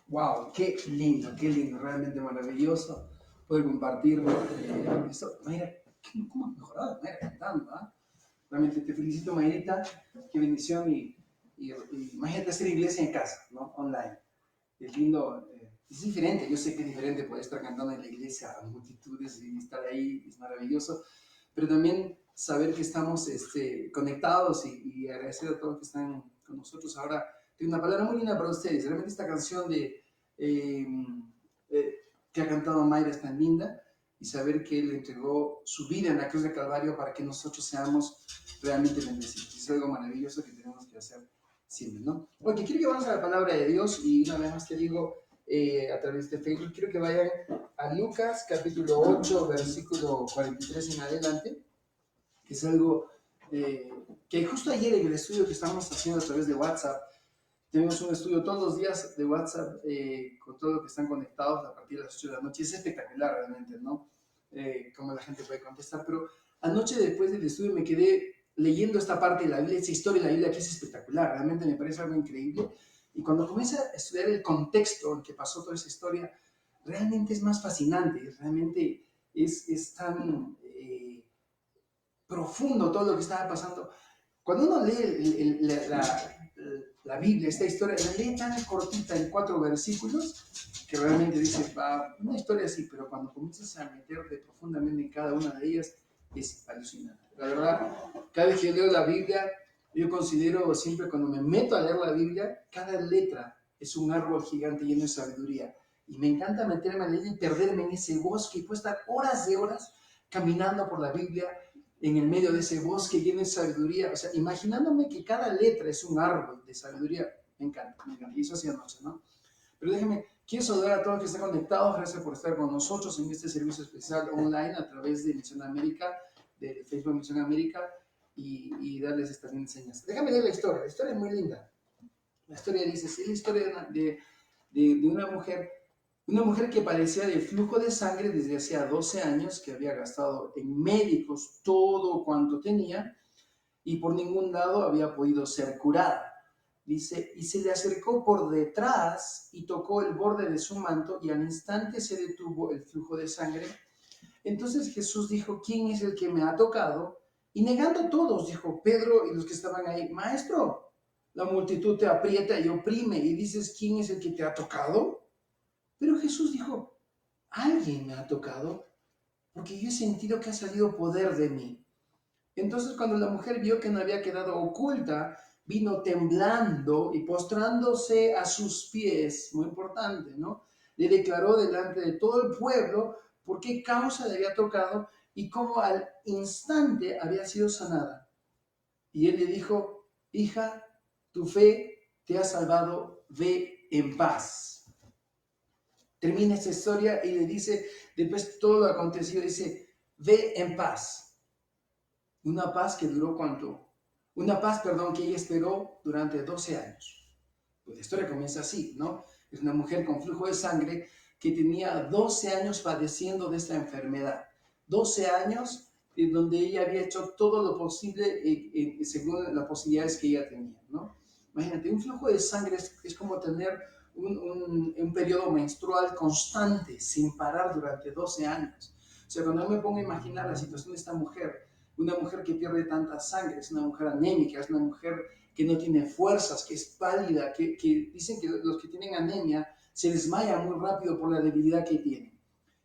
Wow, qué lindo, realmente maravilloso poder compartir esto. Mayra, ¿cómo has mejorado? Mayra cantando, ¿ah? Realmente te felicito, Mayrita, qué bendición y imagínate hacer iglesia en casa, ¿no? Online. Es lindo, es diferente, yo sé que es diferente poder estar cantando en la iglesia a multitudes y estar ahí, es maravilloso, pero también saber que estamos conectados y agradecer a todos que están con nosotros. Ahora, tengo una palabra muy linda para ustedes. Realmente esta canción eh, eh, que ha cantado Mayra es tan linda y saber que Él entregó su vida en la cruz de Calvario para que nosotros seamos realmente bendecidos. Es algo maravilloso que tenemos que hacer siempre, ¿no? Ok, quiero que vayamos a la palabra de Dios y una vez más te digo a través de Facebook, quiero que vayan a Lucas capítulo 8, versículo 43 en adelante, que es algo que justo ayer en el estudio que estamos haciendo a través de WhatsApp, tenemos un estudio todos los días de WhatsApp con todos los que están conectados a partir de las 8 de la noche. Es espectacular realmente, ¿no? Cómo la gente puede contestar. Pero anoche después del estudio me quedé leyendo esta parte de la Biblia, esa historia de la Biblia que es espectacular. Realmente me parece algo increíble. Y cuando comienza a estudiar el contexto en que pasó toda esa historia, realmente es más fascinante. Realmente es tan profundo todo lo que estaba pasando. Cuando uno lee la Biblia, esta historia, la lee tan cortita en 4 versículos, que realmente dice, va, una historia así, pero cuando comienzas a meterte profundamente en cada una de ellas, es alucinante. La verdad, cada vez que leo la Biblia, yo considero siempre cuando me meto a leer la Biblia, cada letra es un árbol gigante lleno de sabiduría. Y me encanta meterme a leer y perderme en ese bosque y puedo estar horas de horas caminando por la Biblia en el medio de ese bosque lleno de sabiduría, o sea, imaginándome que cada letra es un árbol de sabiduría, me encanta, y eso hacía noche, ¿no? Pero déjenme, quiero saludar a todos los que están conectados, gracias por estar con nosotros en este servicio especial online a través de Misión América, de Facebook Misión América, y darles esta linda enseñanza. Déjame leer la historia es muy linda. La historia dice, es la historia de una mujer que padecía de flujo de sangre desde hacía 12 años, que había gastado en médicos todo cuanto tenía y por ningún lado había podido ser curada. Dice, y se le acercó por detrás y tocó el borde de su manto y al instante se detuvo el flujo de sangre. Entonces Jesús dijo, ¿quién es el que me ha tocado? Y negando todos, dijo Pedro y los que estaban ahí, Maestro, la multitud te aprieta y oprime y dices, ¿quién es el que te ha tocado? Pero Jesús dijo, alguien me ha tocado porque yo he sentido que ha salido poder de mí. Entonces cuando la mujer vio que no había quedado oculta, vino temblando y postrándose a sus pies, muy importante, ¿no? Le declaró delante de todo el pueblo por qué causa le había tocado y cómo al instante había sido sanada. Y él le dijo, hija, tu fe te ha salvado, ve en paz. Termina esta historia y le dice, después todo lo acontecido, dice, ve en paz. Una paz que duró ¿cuánto? Una paz, perdón, que ella esperó durante 12 años. Pues la historia comienza así, ¿no? Es una mujer con flujo de sangre que tenía 12 años padeciendo de esta enfermedad. 12 años en donde ella había hecho todo lo posible según las posibilidades que ella tenía, ¿no? Imagínate, un flujo de sangre es como tener un periodo menstrual constante, sin parar durante 12 años. O sea, cuando yo me pongo a imaginar la situación de esta mujer, una mujer que pierde tanta sangre, es una mujer anémica, es una mujer que no tiene fuerzas, que es pálida, que dicen que los que tienen anemia se desmayan muy rápido por la debilidad que tienen.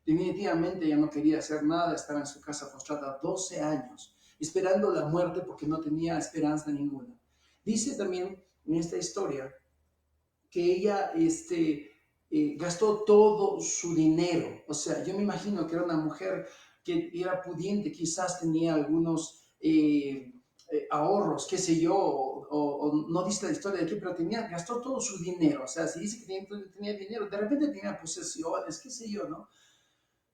Definitivamente ella no quería hacer nada, estaba en su casa postrada 12 años, esperando la muerte porque no tenía esperanza ninguna. Dice también en esta historia que ella gastó todo su dinero. O sea, yo me imagino que era una mujer que era pudiente, quizás tenía algunos ahorros, qué sé yo, o no dice la historia de qué, pero gastó todo su dinero. O sea, si dice que tenía dinero, de repente tenía posesiones, qué sé yo, ¿no?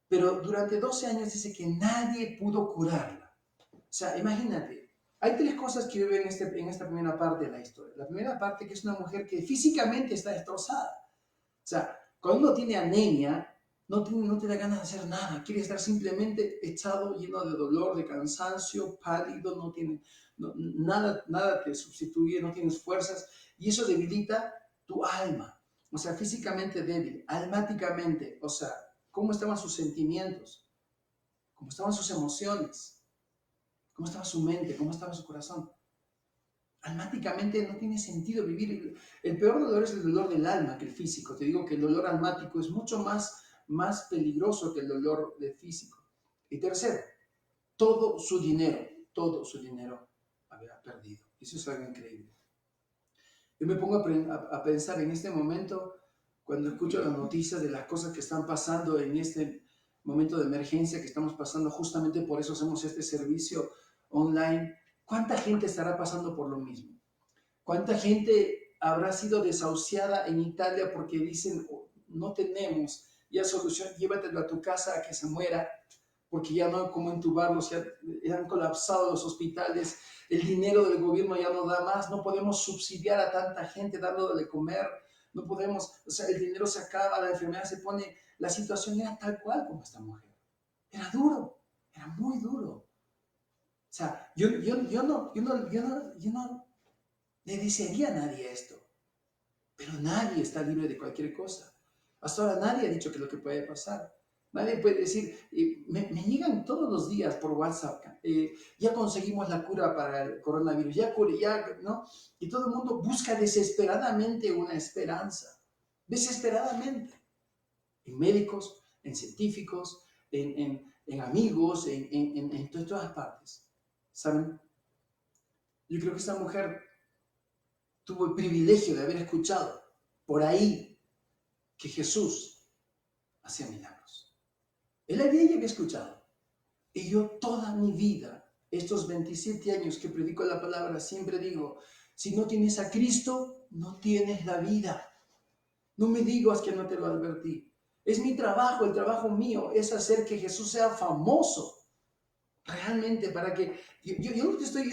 Pero durante 12 años dice que nadie pudo curarla. O sea, imagínate, hay 3 cosas que yo veo en esta primera parte de la historia. La primera parte que es una mujer que físicamente está destrozada. O sea, cuando uno tiene anemia, no te da ganas de hacer nada. Quiere estar simplemente echado, lleno de dolor, de cansancio, pálido, nada te sustituye, no tienes fuerzas. Y eso debilita tu alma. o sea, físicamente débil, almáticamente, o sea, cómo estaban sus sentimientos, cómo estaban sus emociones, cómo estaba su mente, cómo estaba su corazón. Almáticamente no tiene sentido vivir. El peor dolor es el dolor del alma que el físico. Te digo que el dolor almático es mucho más peligroso que el dolor del físico. Y tercero, todo su dinero había perdido. Eso es algo increíble. Yo me pongo a pensar en este momento, cuando escucho las noticias de las cosas que están pasando en este momento de emergencia que estamos pasando, justamente por eso hacemos este servicio online. ¿Cuánta gente estará pasando por lo mismo? ¿Cuánta gente habrá sido desahuciada en Italia porque dicen, "Oh, no tenemos ya solución, llévatelo a tu casa a que se muera"? Porque ya no hay cómo entubarlos, ya han colapsado los hospitales, el dinero del gobierno ya no da más, no podemos subsidiar a tanta gente dándole de comer, no podemos, o sea, el dinero se acaba, la enfermedad se pone, la situación era tal cual como esta mujer. Era duro, era muy duro. O sea, yo no le desearía a nadie esto, pero nadie está libre de cualquier cosa. Hasta ahora nadie ha dicho que lo que puede pasar. Nadie puede decir, me llegan todos los días por WhatsApp, ya conseguimos la cura para el coronavirus, ¿no? Y todo el mundo busca desesperadamente una esperanza, desesperadamente, en médicos, en científicos, en amigos, en todas partes. ¿Saben? Yo creo que esta mujer tuvo el privilegio de haber escuchado por ahí que Jesús hacía milagros. Ella había escuchado. Y yo toda mi vida, estos 27 años que predico la palabra, siempre digo, si no tienes a Cristo, no tienes la vida. No me digas que no te lo advertí. Es mi trabajo, el trabajo mío es hacer que Jesús sea famoso. Realmente, para que yo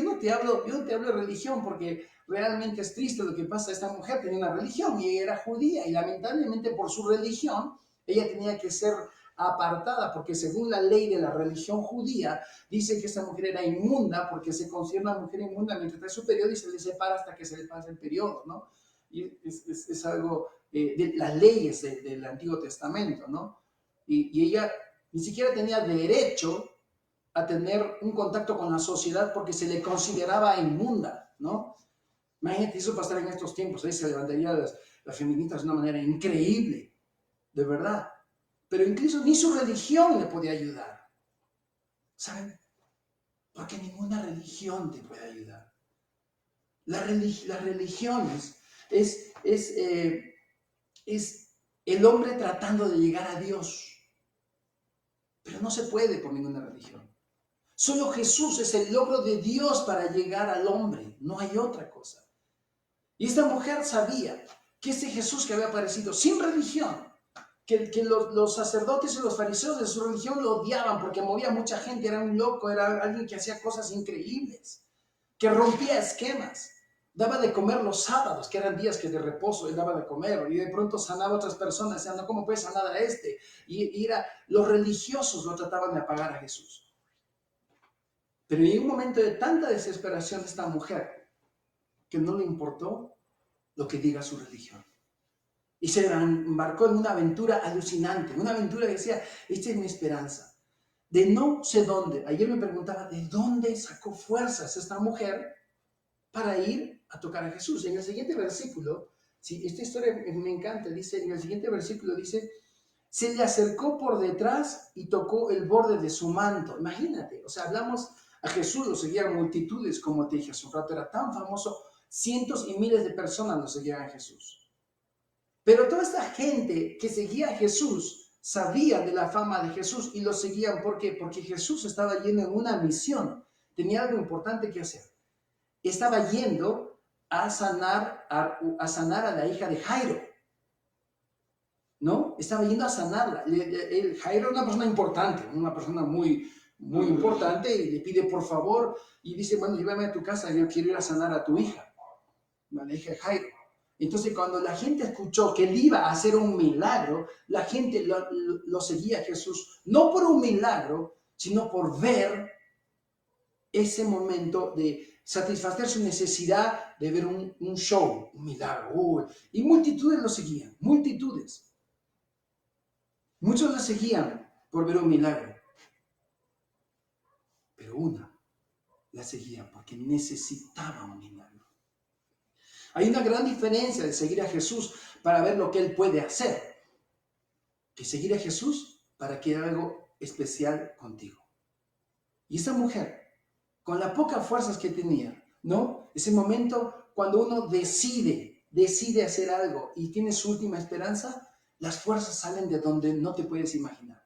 no te hablo de religión, porque realmente es triste lo que pasa. Esta mujer tenía una religión y ella era judía, y lamentablemente por su religión ella tenía que ser apartada, porque según la ley de la religión judía dice que esta mujer era inmunda, porque se considera una mujer inmunda mientras está en su periodo y se le separa hasta que se le pasa el periodo, ¿no? Y es algo de las leyes del Antiguo Testamento, ¿no? Y ella ni siquiera tenía derecho a tener un contacto con la sociedad porque se le consideraba inmunda, ¿no? Imagínate, eso pasar en estos tiempos, ahí se levantarían las feministas de una manera increíble, de verdad. Pero incluso ni su religión le podía ayudar, ¿saben? Porque ninguna religión te puede ayudar. Las religiones es el hombre tratando de llegar a Dios, pero no se puede por ninguna religión. Solo Jesús es el logro de Dios para llegar al hombre, no hay otra cosa. Y esta mujer sabía que este Jesús que había aparecido sin religión, que los sacerdotes y los fariseos de su religión lo odiaban porque movía mucha gente, era un loco, era alguien que hacía cosas increíbles, que rompía esquemas, daba de comer los sábados, que eran días que de reposo él daba de comer, y de pronto sanaba a otras personas, diciendo, ¿cómo puede sanar a este? Y los religiosos lo trataban de apagar a Jesús. Pero en un momento de tanta desesperación de esta mujer, que no le importó lo que diga su religión. Y se embarcó en una aventura alucinante, una aventura que decía, esta es mi esperanza. De no sé dónde, ayer me preguntaba, ¿de dónde sacó fuerzas esta mujer para ir a tocar a Jesús? En el siguiente versículo, sí, esta historia me encanta, dice, en el siguiente versículo dice, se le acercó por detrás y tocó el borde de su manto. Imagínate, o sea, hablamos... A Jesús lo seguían multitudes, como te dije hace un rato, era tan famoso, cientos y miles de personas lo seguían a Jesús. Pero toda esta gente que seguía a Jesús sabía de la fama de Jesús y lo seguían. ¿Por qué? Porque Jesús estaba yendo en una misión, tenía algo importante que hacer. Estaba yendo a sanar a la hija de Jairo, ¿no? Estaba yendo a sanarla. Jairo era una persona importante, una persona muy importante, y le pide por favor, y dice, bueno, llévame a tu casa, yo quiero ir a sanar a tu hija, la hija de Jairo. Entonces, cuando la gente escuchó que él iba a hacer un milagro, la gente lo seguía a Jesús, no por un milagro, sino por ver ese momento de satisfacer su necesidad de ver un show, un milagro. Y multitudes lo seguían, multitudes. Muchos lo seguían por ver un milagro, pero una la seguía porque necesitaba un milagro. Hay una gran diferencia de seguir a Jesús para ver lo que Él puede hacer, que seguir a Jesús para que haga algo especial contigo. Y esa mujer, con las pocas fuerzas que tenía, ¿no? Ese momento cuando uno decide hacer algo y tiene su última esperanza, las fuerzas salen de donde no te puedes imaginar.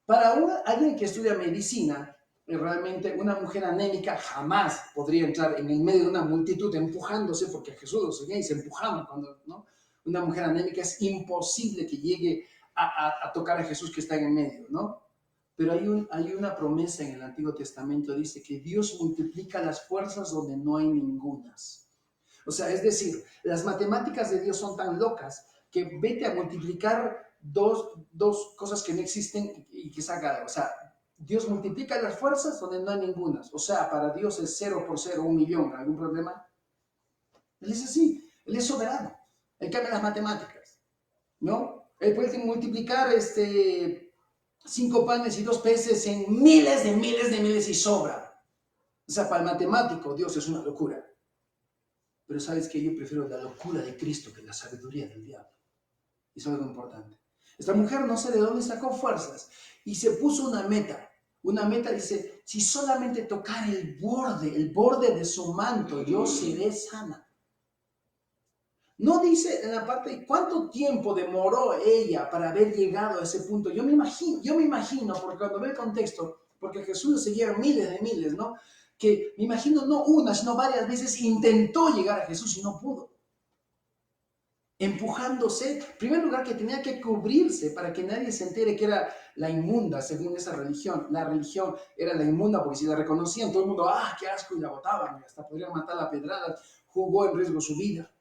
Para alguien que estudia medicina, realmente una mujer anémica jamás podría entrar en el medio de una multitud empujándose, porque Jesús lo seguía y se empujaban cuando, ¿no? Una mujer anémica es imposible que llegue a tocar a Jesús que está en el medio, ¿no? Pero hay una promesa en el Antiguo Testamento, dice que Dios multiplica las fuerzas donde no hay ningunas. O sea, es decir, las matemáticas de Dios son tan locas que vete a multiplicar dos cosas que no existen y que saca algo. O sea, Dios multiplica las fuerzas donde no hay ninguna. O sea, para Dios es 0 por 0, 1.000.000. ¿Algún problema? Él es así. Él es soberano. Él cambia las matemáticas, ¿no? Él puede multiplicar 5 panes y 2 peces en miles de miles y sobra. O sea, para el matemático, Dios es una locura. Pero sabes que yo prefiero la locura de Cristo que la sabiduría del diablo. Y eso es algo importante. Esta mujer no sé de dónde sacó fuerzas y se puso una meta. Una meta dice, si solamente tocar el borde de su manto, yo seré sana. No dice en la parte cuánto tiempo demoró ella para haber llegado a ese punto. Yo me imagino, porque cuando veo el contexto, porque Jesús le seguía miles de miles, ¿no? Que me imagino no una, sino varias veces intentó llegar a Jesús y no pudo. Empujándose, en primer lugar que tenía que cubrirse para que nadie se entere que era la inmunda según esa religión. La religión era la inmunda porque si la reconocían todo el mundo, qué asco, y la botaban, y hasta podrían matarla a pedradas, jugó en riesgo su vida.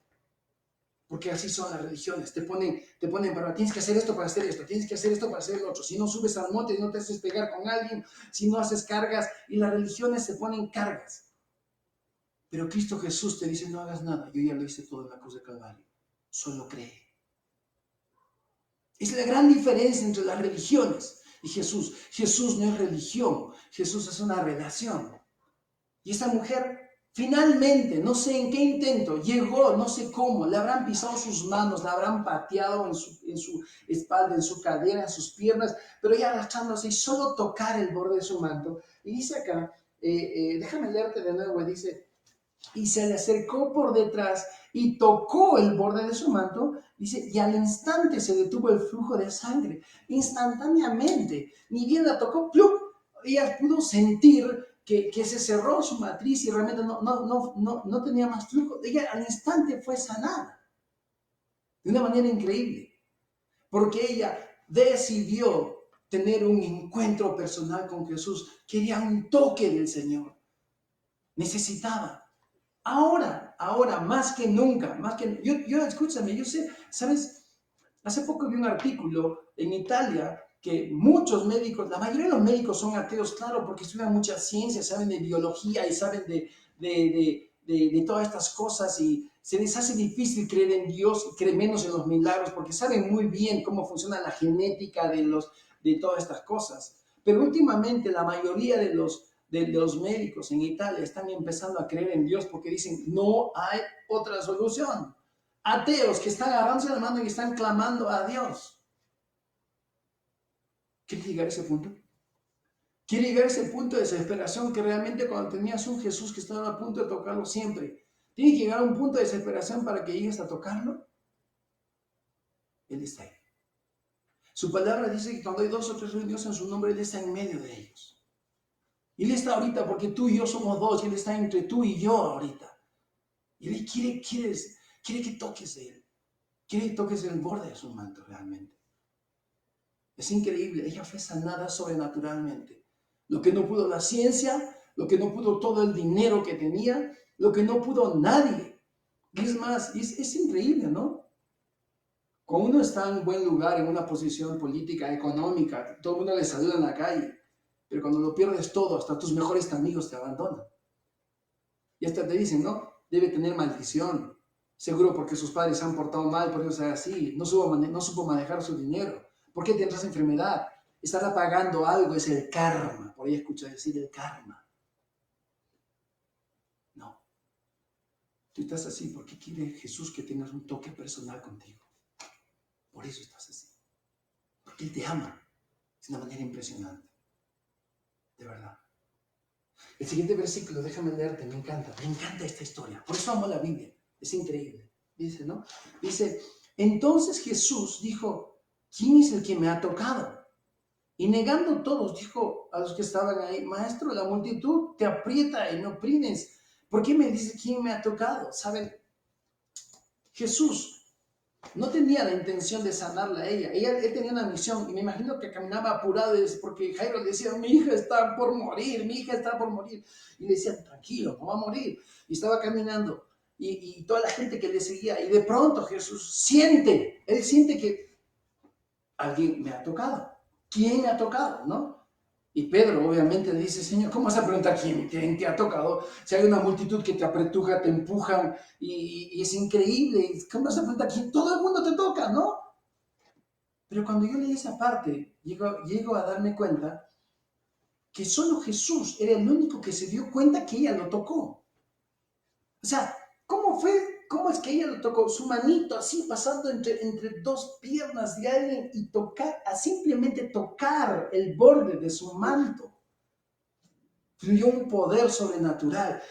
Porque así son las religiones, te ponen para, tienes que hacer esto para hacer esto, tienes que hacer esto para hacer lo otro. Si no subes al monte, no te haces pegar con alguien, si no haces cargas, y las religiones se ponen cargas. Pero Cristo Jesús te dice, no hagas nada, yo ya lo hice todo en la cruz de Calvario, solo cree. Es la gran diferencia entre las religiones y Jesús. Jesús no es religión, Jesús es una relación. Y esa mujer finalmente, no sé en qué intento, llegó, no sé cómo, le habrán pisado sus manos, la habrán pateado en su espalda, en su cadera, en sus piernas, pero ya arrastrándose y solo tocar el borde de su manto. Y dice acá, déjame leerte de nuevo, dice, y se le acercó por detrás y tocó el borde de su manto, dice, y al instante se detuvo el flujo de sangre, instantáneamente, ni bien la tocó, ¡plup! Ella pudo sentir que se cerró su matriz y realmente no tenía más flujo. Ella al instante fue sanada, de una manera increíble, porque ella decidió tener un encuentro personal con Jesús, quería un toque del Señor, necesitaba. Ahora, más que nunca, escúchame, yo sé, ¿sabes? Hace poco vi un artículo en Italia que muchos médicos, la mayoría de los médicos son ateos, claro, porque estudian mucha ciencia, saben de biología y saben de todas estas cosas y se les hace difícil creer en Dios y creer menos en los milagros porque saben muy bien cómo funciona la genética de todas estas cosas. Pero últimamente la mayoría de los médicos en Italia están empezando a creer en Dios porque dicen, no hay otra solución. Ateos que están agarrándose la mano y están clamando a Dios. ¿Quieres llegar a ese punto? ¿Quieres llegar a ese punto de desesperación que realmente cuando tenías un Jesús que estaba a punto de tocarlo siempre, tienes que llegar a un punto de desesperación para que llegues a tocarlo? Él está ahí. Su palabra dice que cuando hay 2 o 3 reunidos en su nombre, Él está en medio de ellos. Y Él está ahorita porque tú y yo somos 2 y Él está entre tú y yo ahorita. Y Él quiere que toques de Él. Quiere que toques el borde de su manto realmente. Es increíble. Ella fue sanada sobrenaturalmente. Lo que no pudo la ciencia, lo que no pudo todo el dinero que tenía, lo que no pudo nadie. Y es más, es increíble, ¿no? Cuando uno está en un buen lugar, en una posición política, económica, todo el mundo le saluda en la calle. Pero cuando lo pierdes todo, hasta tus mejores amigos te abandonan. Y hasta te dicen, ¿no? Debe tener maldición. Seguro porque sus padres se han portado mal, por eso es así. No supo manejar su dinero. ¿Por qué tendrás enfermedad? Estará pagando algo, es el karma. Por ahí escuché decir el karma. No. Tú estás así porque quiere Jesús que tengas un toque personal contigo. Por eso estás así. Porque Él te ama. Es una manera impresionante. De verdad. El siguiente versículo, déjame leerte, me encanta esta historia. Por eso amo la Biblia. Es increíble. Dice, ¿no? Dice, entonces Jesús dijo, ¿quién es el que me ha tocado? Y negando todos, dijo a los que estaban ahí, maestro, la multitud te aprieta y no oprimes. ¿Por qué me dice quién me ha tocado? ¿Saben? Jesús no tenía la intención de sanarla a ella. Él tenía una misión y me imagino que caminaba apurado porque Jairo le decía, mi hija está por morir, mi hija está por morir. Y le decía, tranquilo, no va a morir. Y estaba caminando y toda la gente que le seguía. Y de pronto Jesús él siente que alguien me ha tocado. ¿Quién me ha tocado? ¿No? Y Pedro obviamente le dice, Señor, ¿cómo vas a preguntar quién te ha tocado? Si hay una multitud que te apretuja, te empujan y es increíble. ¿Cómo vas a preguntar quién? Todo el mundo te toca, ¿no? Pero cuando yo leí esa parte, llego a darme cuenta que solo Jesús era el único que se dio cuenta que ella lo tocó. O sea, ¿cómo es que ella lo tocó? Su manito así pasando entre dos piernas de alguien y simplemente tocar el borde de su manto. Fluyó un poder sobrenatural.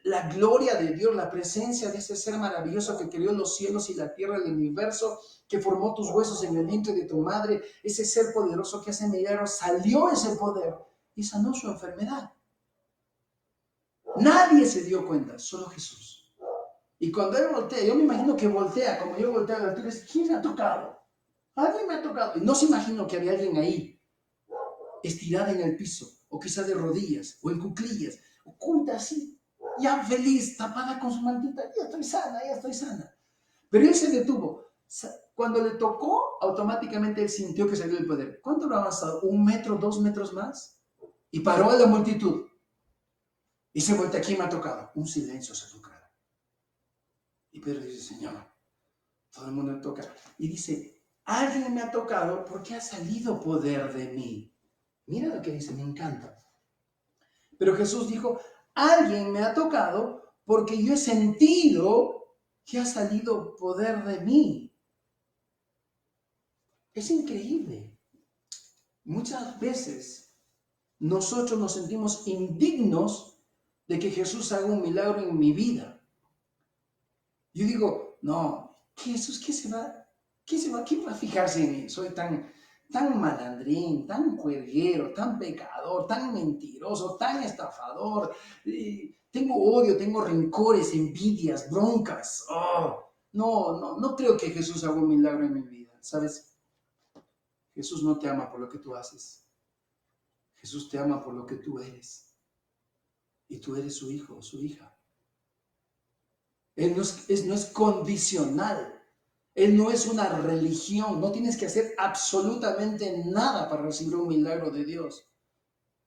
La gloria de Dios, la presencia de ese ser maravilloso que creó los cielos y la tierra, el universo, que formó tus huesos en el vientre de tu madre, ese ser poderoso que hace milagros, salió ese poder y sanó su enfermedad. Nadie se dio cuenta, solo Jesús. Y cuando él voltea, yo me imagino que voltea, como yo volteo a la altura, dice, ¿quién me ha tocado? Alguien me ha tocado. Y no se imaginó que había alguien ahí, estirada en el piso, o quizá de rodillas, o en cuclillas, oculta así, ya feliz, tapada con su mantita, ya estoy sana. Pero él se detuvo. Cuando le tocó, automáticamente él sintió que salió el poder. ¿Cuánto habrá avanzado? ¿1 metro, 2 metros más? Y paró a la multitud. Y se voltea, ¿quién me ha tocado? Un silencio sepulcral. Y Pedro dice, Señor, todo el mundo me toca. Y dice, alguien me ha tocado porque ha salido poder de mí. Mira lo que dice, me encanta. Pero Jesús dijo, alguien me ha tocado porque yo he sentido que ha salido poder de mí. Es increíble. Muchas veces nosotros nos sentimos indignos de que Jesús haga un milagro en mi vida. Yo digo, no, Jesús, ¿quién va a fijarse en mí? Soy tan malandrín, tan juerguero, tan pecador, tan mentiroso, tan estafador. Tengo odio, tengo rencores, envidias, broncas. Oh, no creo que Jesús haga un milagro en mi vida. ¿Sabes? Jesús no te ama por lo que tú haces. Jesús te ama por lo que tú eres. Y tú eres su hijo o su hija. Él no es condicional. Él no es una religión. No tienes que hacer absolutamente nada para recibir un milagro de Dios.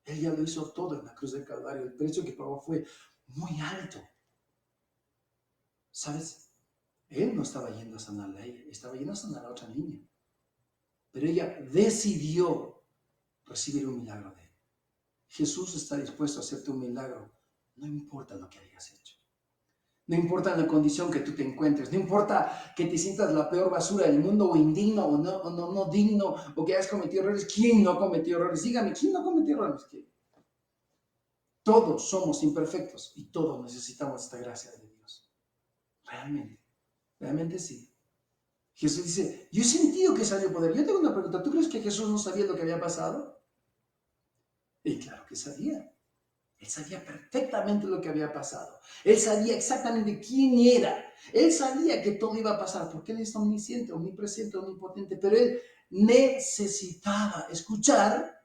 Él ya lo hizo todo en la cruz del Calvario. El precio que pagó fue muy alto. ¿Sabes? Él no estaba yendo a sanarla a ella. Estaba yendo a sanar a otra niña. Pero ella decidió recibir un milagro de él. Jesús está dispuesto a hacerte un milagro. No importa lo que hayas hecho. No importa la condición que tú te encuentres, no importa que te sientas la peor basura del mundo o indigno o no digno o que hayas cometido errores. ¿Quién no ha cometido errores? Dígame, ¿quién no ha cometido errores? Todos somos imperfectos y todos necesitamos esta gracia de Dios. Realmente sí. Jesús dice, yo he sentido que salió poder. Yo tengo una pregunta, ¿tú crees que Jesús no sabía lo que había pasado? Y claro que sabía. Él sabía perfectamente lo que había pasado. Él sabía exactamente quién era. Él sabía que todo iba a pasar porque Él es omnisciente, omnipresente, omnipotente. Pero Él necesitaba escuchar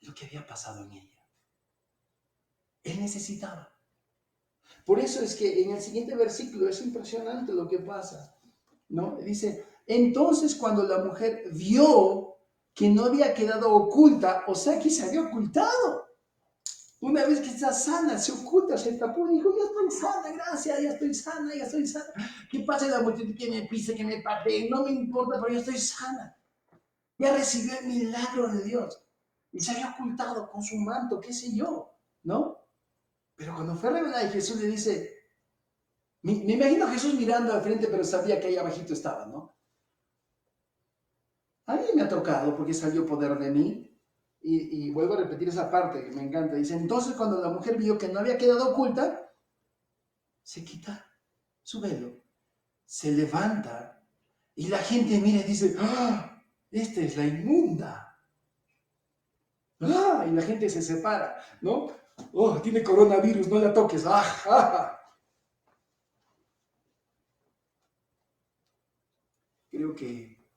lo que había pasado en ella. Él necesitaba. Por eso es que en el siguiente versículo es impresionante lo que pasa, ¿no? Dice, entonces cuando la mujer vio que no había quedado oculta, o sea que se había ocultado. Una vez que está sana, se oculta, se tapó y dijo, ya estoy sana, gracias, ya estoy sana, ya estoy sana. ¿Qué pasa en la multitud que me pise, que me patee? No me importa, pero ya estoy sana. Ya recibió el milagro de Dios. Y se había ocultado con su manto, qué sé yo, ¿no? Pero cuando fue revelada y Jesús le dice, me imagino a Jesús mirando al frente, pero sabía que ahí abajito estaba, ¿no? A mí me ha tocado porque salió poder de mí. Y vuelvo a repetir esa parte que me encanta. Dice, entonces cuando la mujer vio que no había quedado oculta, se quita su velo, se levanta y la gente mira y dice, ¡ah! Esta es la inmunda. ¡Ah! Y la gente se separa, ¿no? ¡Oh, tiene coronavirus, no la toques! ¡Ah! ¡Ah! Creo que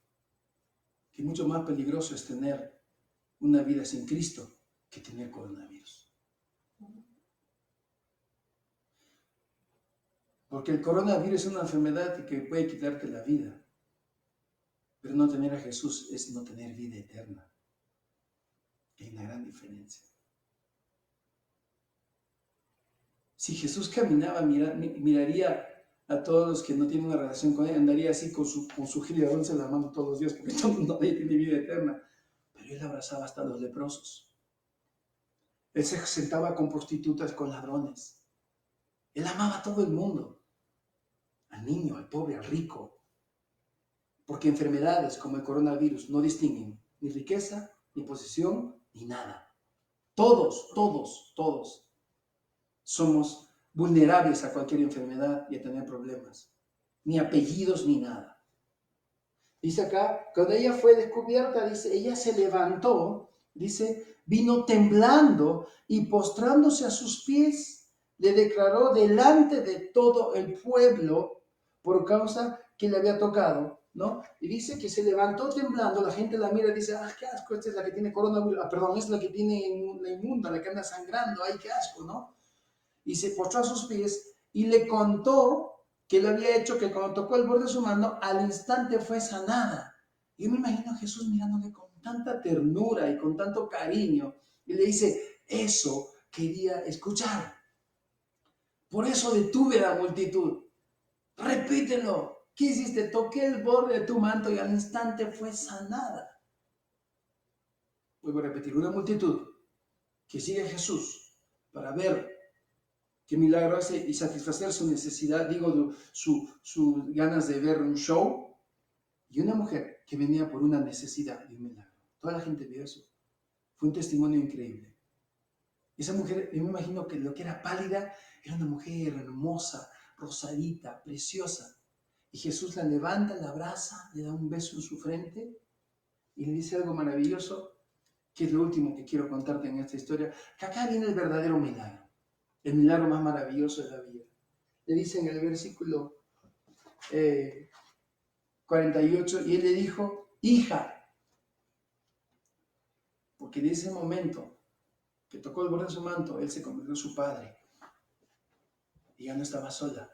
mucho más peligroso es tener una vida sin Cristo que tener coronavirus. Porque el coronavirus es una enfermedad que puede quitarte la vida. Pero no tener a Jesús es no tener vida eterna. Hay una gran diferencia. Si Jesús caminaba, miraría a todos los que no tienen una relación con Él, andaría así con su gil en la mano todos los días, porque nadie tiene vida eterna. Pero Él abrazaba hasta los leprosos. Él se sentaba con prostitutas, con ladrones. Él amaba a todo el mundo. Al niño, al pobre, al rico. Porque enfermedades como el coronavirus no distinguen ni riqueza, ni posición, ni nada. Todos somos vulnerables a cualquier enfermedad y a tener problemas. Ni apellidos, ni nada. Dice acá, cuando ella fue descubierta, dice, ella se levantó, dice, vino temblando y postrándose a sus pies, le declaró delante de todo el pueblo por causa que le había tocado, ¿no? Y dice que se levantó temblando, la gente la mira y dice, ah, qué asco, esta es la que tiene coronavirus, perdón, es la que tiene la inmunda, la que anda sangrando, ay, qué asco, ¿no? Y se postró a sus pies y le contó que le había hecho, que cuando tocó el borde de su mano, al instante fue sanada. Yo me imagino a Jesús mirándole con tanta ternura y con tanto cariño, y le dice, eso quería escuchar. Por eso detuve a la multitud. Repítelo. ¿Qué hiciste? Toqué el borde de tu manto y al instante fue sanada. Vuelvo a repetir, una multitud que sigue a Jesús para ver qué milagro hace y satisfacer su necesidad, digo, sus ganas de ver un show, y una mujer que venía por una necesidad de un milagro. Toda la gente vio eso. Fue un testimonio increíble. Esa mujer, yo me imagino que lo que era pálida, era una mujer hermosa, rosadita, preciosa. Y Jesús la levanta, la abraza, le da un beso en su frente y le dice algo maravilloso, que es lo último que quiero contarte en esta historia, que acá viene el verdadero milagro, el milagro más maravilloso de la vida. Le dice en el versículo 48, y él le dijo, hija, porque en ese momento que tocó el borde de su manto, él se convirtió en su padre. Y ya no estaba sola.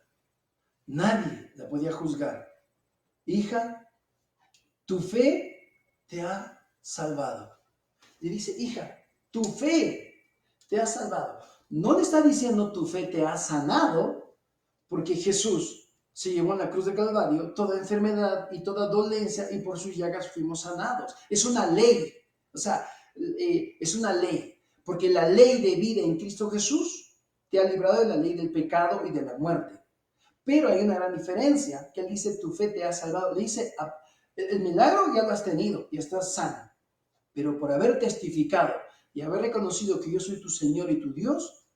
Nadie la podía juzgar. Hija, tu fe te ha salvado. Le dice, hija, tu fe te ha salvado. No le está diciendo tu fe te ha sanado, porque Jesús se llevó en la cruz de Calvario toda enfermedad y toda dolencia y por sus llagas fuimos sanados. Es una ley, o sea, es una ley, porque la ley de vida en Cristo Jesús te ha librado de la ley del pecado y de la muerte. Pero hay una gran diferencia, que él dice, tu fe te ha salvado. Le dice, el milagro ya lo has tenido y estás sana, pero por haber testificado y haber reconocido que yo soy tu Señor y tu Dios,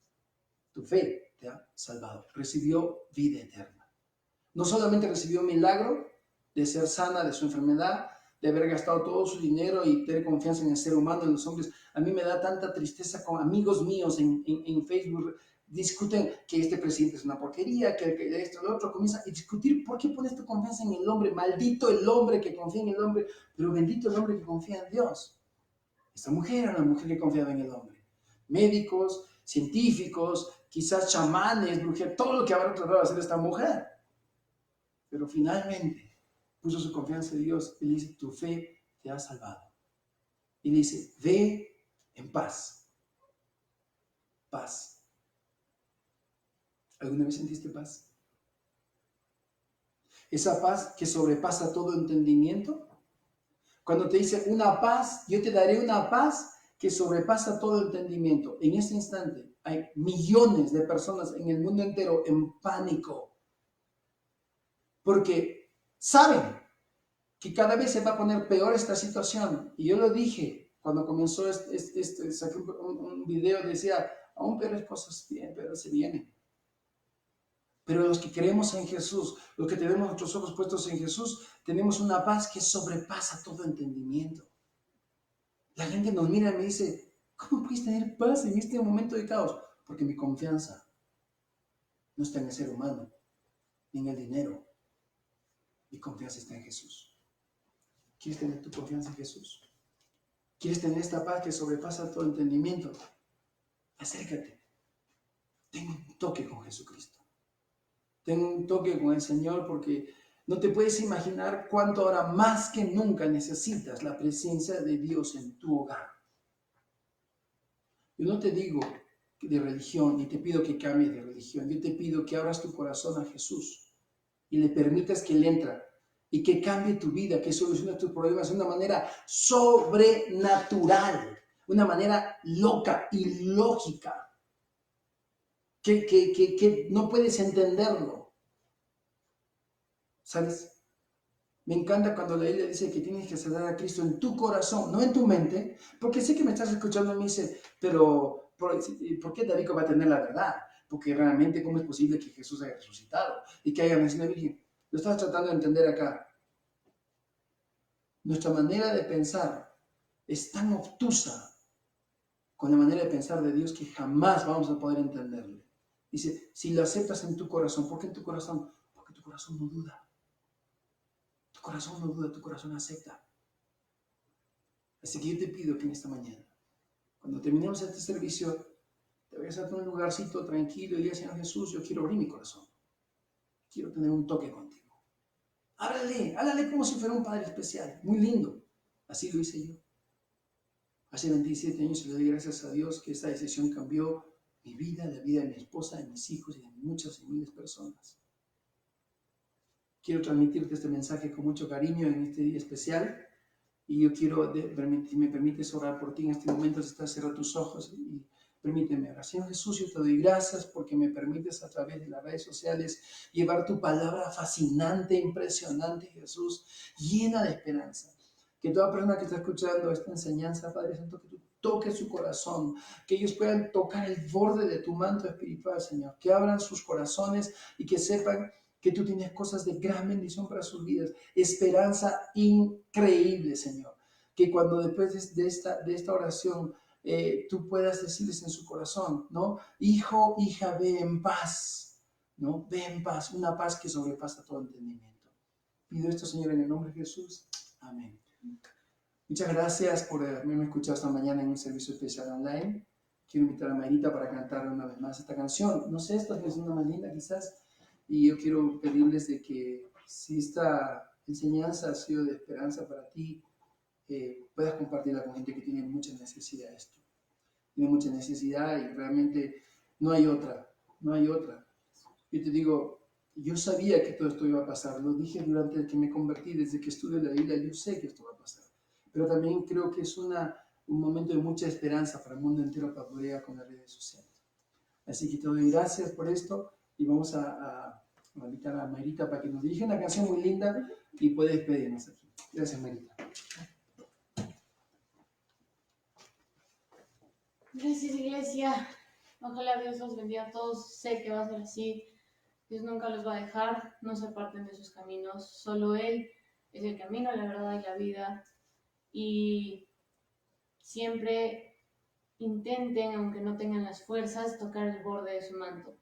tu fe te ha salvado. Recibió vida eterna. No solamente recibió un milagro de ser sana de su enfermedad, de haber gastado todo su dinero y tener confianza en el ser humano, en los hombres. A mí me da tanta tristeza con amigos míos en Facebook, discuten que este presidente es una porquería, que esto, lo otro, comienza a discutir por qué pones tu confianza en el hombre, maldito el hombre que confía en el hombre, pero bendito el hombre que confía en Dios. Esta mujer era una mujer que confiaba en el hombre. Médicos, científicos, quizás chamanes, brujeros, todo lo que habrá tratado de hacer esta mujer. Pero finalmente puso su confianza en Dios y le dice, tu fe te ha salvado. Y le dice, ve en paz. paz. ¿Alguna vez sentiste paz? Esa paz que sobrepasa todo entendimiento. Cuando te dice una paz, yo te daré una paz que sobrepasa todo entendimiento. En ese instante hay millones de personas en el mundo entero en pánico. Porque saben que cada vez se va a poner peor esta situación. Y yo lo dije cuando comenzó saqué un video, decía, aún peores cosas bien, pero se vienen. Pero los que creemos en Jesús, los que tenemos nuestros ojos puestos en Jesús, tenemos una paz que sobrepasa todo entendimiento. La gente nos mira y me dice, ¿cómo puedes tener paz en este momento de caos? Porque mi confianza no está en el ser humano, ni en el dinero. Mi confianza está en Jesús. ¿Quieres tener tu confianza en Jesús? ¿Quieres tener esta paz que sobrepasa todo entendimiento? Acércate. Ten un toque con Jesucristo. Ten un toque con el Señor, porque no te puedes imaginar cuánto ahora más que nunca necesitas la presencia de Dios en tu hogar. Yo no te digo de religión y te pido que cambies de religión. Yo te pido que abras tu corazón a Jesús y le permitas que Él entre y que cambie tu vida, que solucione tus problemas de una manera sobrenatural, una manera loca, ilógica, que no puedes entenderlo. ¿Sabes? Me encanta cuando la Biblia dice que tienes que aceptar a Cristo en tu corazón, no en tu mente, porque sé que me estás escuchando y me dice, pero ¿por qué David va a tener la verdad? Porque realmente, ¿cómo es posible que Jesús haya resucitado y que haya nacido virgen? Lo estás tratando de entender acá. Nuestra manera de pensar es tan obtusa con la manera de pensar de Dios que jamás vamos a poder entenderle. Dice, si lo aceptas en tu corazón, ¿por qué en tu corazón? Porque tu corazón no duda. Tu corazón no duda, tu corazón acepta. Así que yo te pido que en esta mañana, cuando terminemos este servicio, te vayas a un lugarcito tranquilo y digas, Señor Jesús, yo quiero abrir mi corazón. Quiero tener un toque contigo. Háblale como si fuera un padre especial, muy lindo. Así lo hice yo. Hace 27 años le doy gracias a Dios que esta decisión cambió mi vida, la vida de mi esposa, de mis hijos y de muchas y miles de personas. Quiero transmitirte este mensaje con mucho cariño en este día especial y yo quiero, si me permites orar por ti en este momento, si estás cerrando tus ojos y permíteme orar. Señor Jesús, yo te doy gracias porque me permites a través de las redes sociales llevar tu palabra fascinante, impresionante, Jesús, llena de esperanza. Que toda persona que está escuchando esta enseñanza, Padre Santo, que tú toques su corazón, que ellos puedan tocar el borde de tu manto espiritual, Señor, que abran sus corazones y que sepan que tú tienes cosas de gran bendición para sus vidas, esperanza increíble, Señor. Que cuando después de esta oración tú puedas decirles en su corazón, ¿no? Hijo, hija, ve en paz, ¿no? Ve en paz, una paz que sobrepasa todo entendimiento. Pido esto, Señor, en el nombre de Jesús. Amén. Muchas gracias por haberme escuchado esta mañana en un servicio especial online. Quiero invitar a Mayrita para cantar una vez más esta canción. No sé, esta es una más linda quizás. Y yo quiero pedirles de que si esta enseñanza ha sido de esperanza para ti, puedas compartirla con gente que tiene mucha necesidad de esto. Tiene mucha necesidad y realmente no hay otra. Yo te digo, yo sabía que todo esto iba a pasar. Lo dije durante el que me convertí, desde que estudié la Biblia, yo sé que esto va a pasar. Pero también creo que es un momento de mucha esperanza para el mundo entero para poder llegar con las redes sociales. Así que te doy gracias por esto y vamos a invitar a Mayrita para que nos dirija una canción muy linda y puede despedirnos aquí. Gracias, Mayrita. Gracias, iglesia. Ojalá Dios los bendiga a todos. Sé que va a ser así. Dios nunca los va a dejar. No se aparten de sus caminos. Solo Él es el camino, la verdad y la vida. Y siempre intenten, aunque no tengan las fuerzas, tocar el borde de su manto.